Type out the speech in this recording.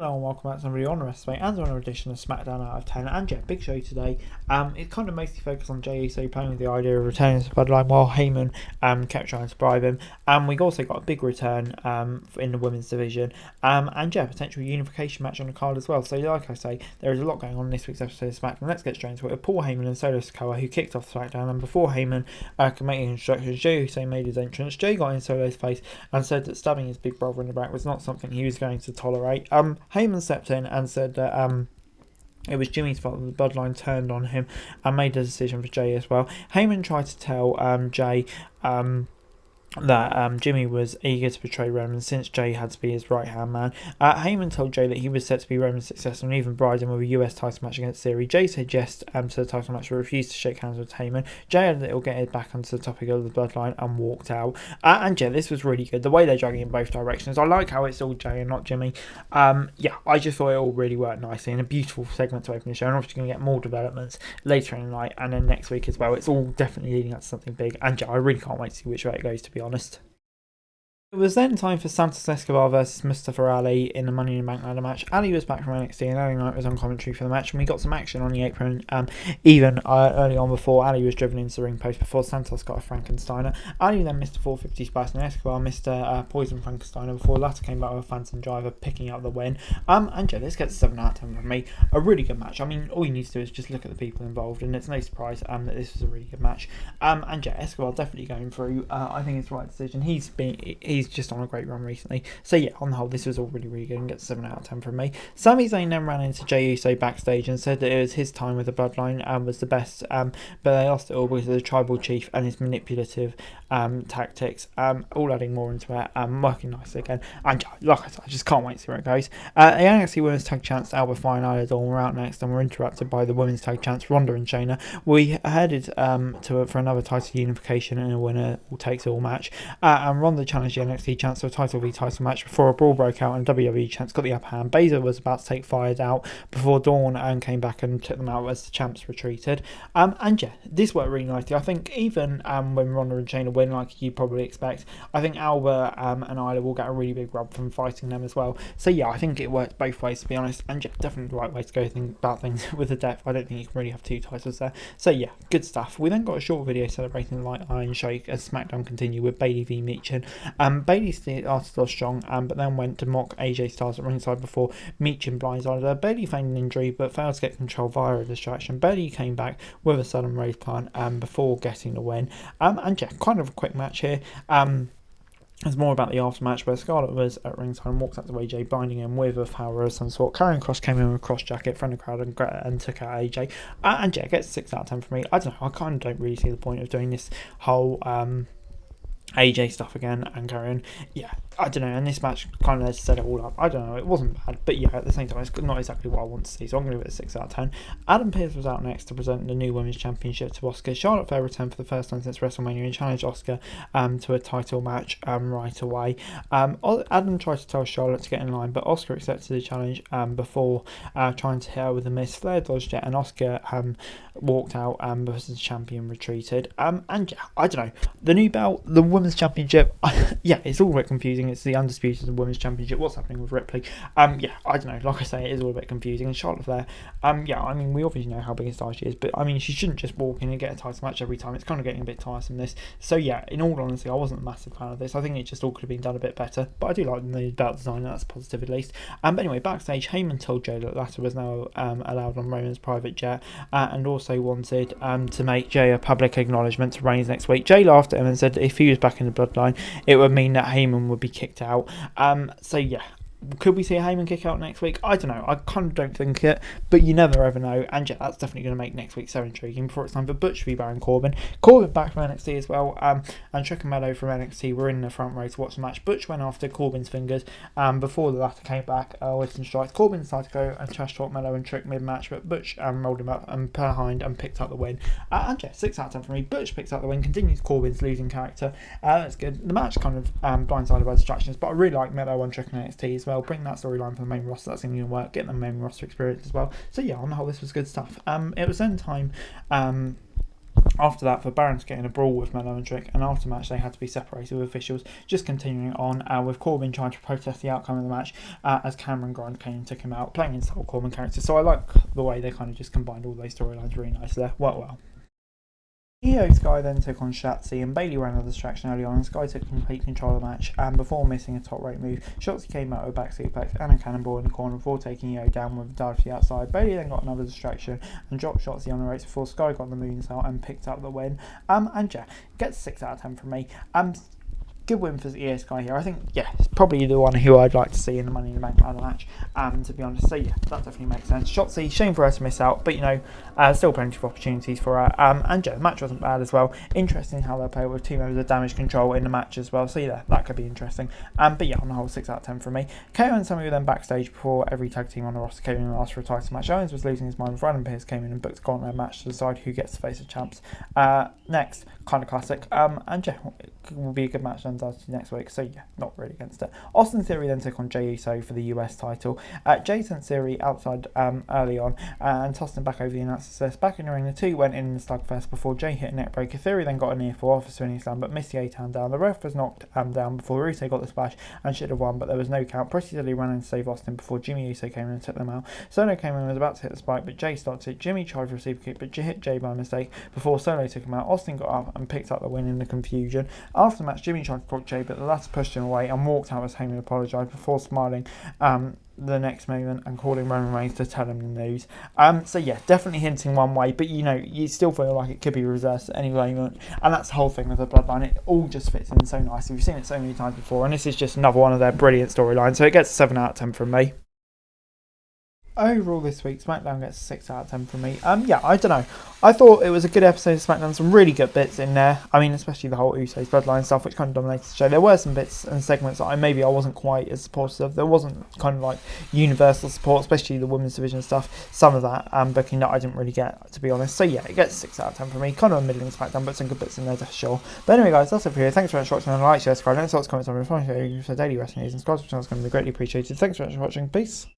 Hello and welcome back to another on the rest and another edition of Smackdown Out of 10. And yeah, big show today. It kind of mostly focused on Jey Uso playing with the idea of returning to Bloodline while Heyman kept trying to bribe him. We also got a big return in the women's division. And yeah, potential unification match on the card as well. So like I say, there is a lot going on in this week's episode of SmackDown. Let's get straight into it. Paul Heyman and Solo Sikoa, who kicked off SmackDown, and before Heyman could make his instructions, Jey Uso made his entrance. Jey got in Solo's face and said that stabbing his big brother in the back was not something he was going to tolerate. Heyman stepped in and said that it was Jimmy's fault that the Bloodline turned on him and made a decision for Jey as well. Heyman tried to tell Jey that Jimmy was eager to betray Roman since Jey had to be his right-hand man. Heyman told Jey that he was set to be Roman's successor and even bribed him with a US title match against Theory. Jey said yes to the title match but refused to shake hands with Heyman. Jey had a little get it back onto the topic of the Bloodline and walked out. And yeah, this was really good. The way they're dragging in both directions. I like how it's all Jey and not Jimmy. Yeah, I just thought it all really worked nicely and a beautiful segment to open the show. And obviously going to get more developments later in the night and then next week as well. It's all definitely leading up to something big. And yeah, I really can't wait to see which way it goes, to be honest. It was then time for Santos Escobar versus Mustafa Ali in the Money in the Bank ladder match. Ali was back from NXT and Ali Knight was on commentary for the match, and we got some action on the apron even early on before Ali was driven into the ring post before Santos got a Frankensteiner. Ali then missed a 450 splash and Escobar missed a Poison Frankensteiner before the latter came back with a Phantom Driver picking up the win. And yeah, this gets a 7 out of 10 from me. A really good match. I mean, all you need to do is just look at the people involved, and it's no surprise that this was a really good match. And yeah, Escobar definitely going through. I think it's the right decision. He's just on a great run recently. So yeah, on the whole, this was all really good and gets 7 out of 10 from me. Sami Zayn then ran into Jey Uso backstage and said that it was his time with the Bloodline and was the best, but they lost it all because of the tribal chief and his manipulative tactics, all adding more into it, working nicely again. And like I said, I just can't wait to see where it goes. The NXT Women's Tag Champs, Alba Fyre and Isla Dawn, were out next and were interrupted by the Women's Tag Champs, Ronda and Shayna. We headed for another title unification and a winner takes all match. And Ronda challenged the NXT Champs to a title v title match before a brawl broke out and WWE Champs got the upper hand. Baszler was about to take Fires out before Dawn came back and took them out as the Champs retreated. And yeah, this worked really nicely. I think even when Ronda and Shayna win, like you probably expect, I think Alba and Isla will get a really big rub from fighting them as well. So yeah, I think it works both ways, to be honest. And yeah, definitely the right way to go about things with the depth. I don't think you can really have 2 titles there. So yeah, good stuff. We then got a short video celebrating the Light Iron Shake as SmackDown continued with Bayley v Michin. Bayley started off strong, but then went to mock AJ Styles at ringside before Michin blindsided her. Bayley feigned an injury but failed to get control via a distraction. Bayley came back with a sudden raise plant before getting the win. And yeah, kind of a quick match here. It's more about the aftermatch where Scarlett was at ringside and walked out the way AJ, binding him with a power of some sort. Karrion Kross came in with a cross jacket, front of the crowd, and took out AJ. And yeah, gets 6 out of 10 for me. I don't know, I kind of don't really see the point of doing this whole AJ stuff again and Karrion. Yeah, I don't know, and this match kind of set it all up. I don't know, it wasn't bad, but yeah, at the same time, it's not exactly what I want to see, so I'm going to give it a 6 out of 10. Adam Pearce was out next to present the new Women's Championship to Asuka. Charlotte Flair returned for the first time since WrestleMania and challenged Asuka to a title match right away. Adam tried to tell Charlotte to get in line, but Asuka accepted the challenge before trying to hit her with a miss. Flair dodged it, and Asuka walked out because the champion retreated. And yeah, I don't know, the new belt, the Women's Championship, yeah, it's all a bit confusing. It's the Undisputed Women's Championship. What's happening with Ripley? Yeah, I don't know. Like I say, it is all a bit confusing. And Charlotte Flair, yeah, I mean, we obviously know how big a star she is, but I mean, she shouldn't just walk in and get a title match every time. It's kind of getting a bit tiresome, this. So yeah, in all honesty, I wasn't a massive fan of this. I think it just all could have been done a bit better, but I do like the new belt design, and that's positive at least. But anyway, backstage, Heyman told Jey that the latter was now allowed on Roman's private jet, and also wanted to make Jey a public acknowledgement to Reigns next week. Jey laughed at him and said that if he was back in the Bloodline, it would mean that Heyman would be kicked out. So yeah, could we see a Heyman kick out next week? I don't know. I kind of don't think it, but you never ever know. And yeah, that's definitely going to make next week so intriguing before it's time for Butch v Baron Corbin. Corbin back from NXT as well, and Trick and Meadow from NXT were in the front row to watch the match. Butch went after Corbin's fingers before the latter came back with some strikes. Corbin decided to go and trash talk Meadow and Trick mid-match, but Butch rolled him up and behind and picked up the win. And yeah, 6 out of 10 for me. Butch picks up the win, continues Corbin's losing character. That's good. The match kind of blindsided by distractions, but I really like Meadow on Trick and NXT as well. Bring that storyline for the main roster, that's going to work. Get the main roster experience as well. So yeah, on the whole, this was good stuff. It was then time After that, for Baron to get in a brawl with Mello and Trick, and after match they had to be separated with officials. Just continuing on with Corbin trying to protest the outcome of the match as Cameron Grind came and took him out, playing into the whole Corbin character. So I like the way they kind of just combined all those storylines really nice there. Well. Iyo Sky then took on Shotzi, and Bayley ran a distraction early on, and Sky took complete control of the match, and before missing a top rope move, Shotzi came out with a back suplex and a cannonball in the corner before taking Iyo down with a dive to the outside. Bayley then got another distraction and dropped Shotzi on the ropes before Sky got the moonsault and picked up the win. And yeah, gets 6 out of 10 from me. Good win for Iyo Sky here. I think, it's probably the one who I'd like to see in the Money in the Bank ladder match, to be honest. So yeah, that definitely makes sense. Shotzi, shame for her to miss out, but still plenty of opportunities for her. And yeah, the match wasn't bad as well. Interesting how they play with 2 members of Damage Control in the match as well. So yeah, that could be interesting. But yeah, on the whole, 6 out of 10 from me. KO and Sammy were then backstage before every tag team on the roster came in and asked for a title match. Owens was losing his mind. Ryan Pierce came in and booked a gauntlet match to decide who gets to face the champs. Next, kind of classic. And yeah, it will be a good match next week. So yeah, not really against it. Austin Theory then took on Jey Uso for the US title. Jey sent Theory outside early on and tossed him back over the announcer's desk. Back in the ring, the two went in the slugfest before Jey hit a neck breaker. Theory then got a near fall off a swinging slam, but missed the A-Town down. The ref was knocked down before Uso got the splash and should have won, but there was no count. Pretty Silly ran in to save Austin before Jimmy Uso came in and took them out. Solo came in and was about to hit the spike, but Jey stopped it. Jimmy tried for a super kick, but hit Jey by mistake before Solo took him out. Austin got up and picked up the win in the confusion. After the match, Jimmy tried to block Jey, but the latter pushed him away and walked out as Heyman apologised before smiling the next moment and calling Roman Reigns to tell him the news. So yeah, definitely hinting one way, but you still feel like it could be reversed at any moment, and that's the whole thing with the Bloodline. It all just fits in so nicely. We've seen it so many times before, and this is just another one of their brilliant storylines. So it gets a 7 out of 10 from me. Overall this week, SmackDown gets a 6 out of 10 from me. I don't know. I thought it was a good episode of SmackDown, some really good bits in there. I mean, especially the whole Usos Bloodline stuff, which kind of dominated the show. There were some bits and segments that I wasn't quite as supportive of. There wasn't kind of like universal support, especially the women's division stuff. Some of that booking that I didn't really get, to be honest. So yeah, it gets 6 out of 10 from me. Kind of a middling SmackDown, but some good bits in there, for sure. But anyway, guys, that's it for here. Thanks very much for watching. Like, share, subscribe, and thoughts, comments on the daily wrestling news and subscribe to the channel is going to be greatly appreciated. Thanks very much for watching. Peace.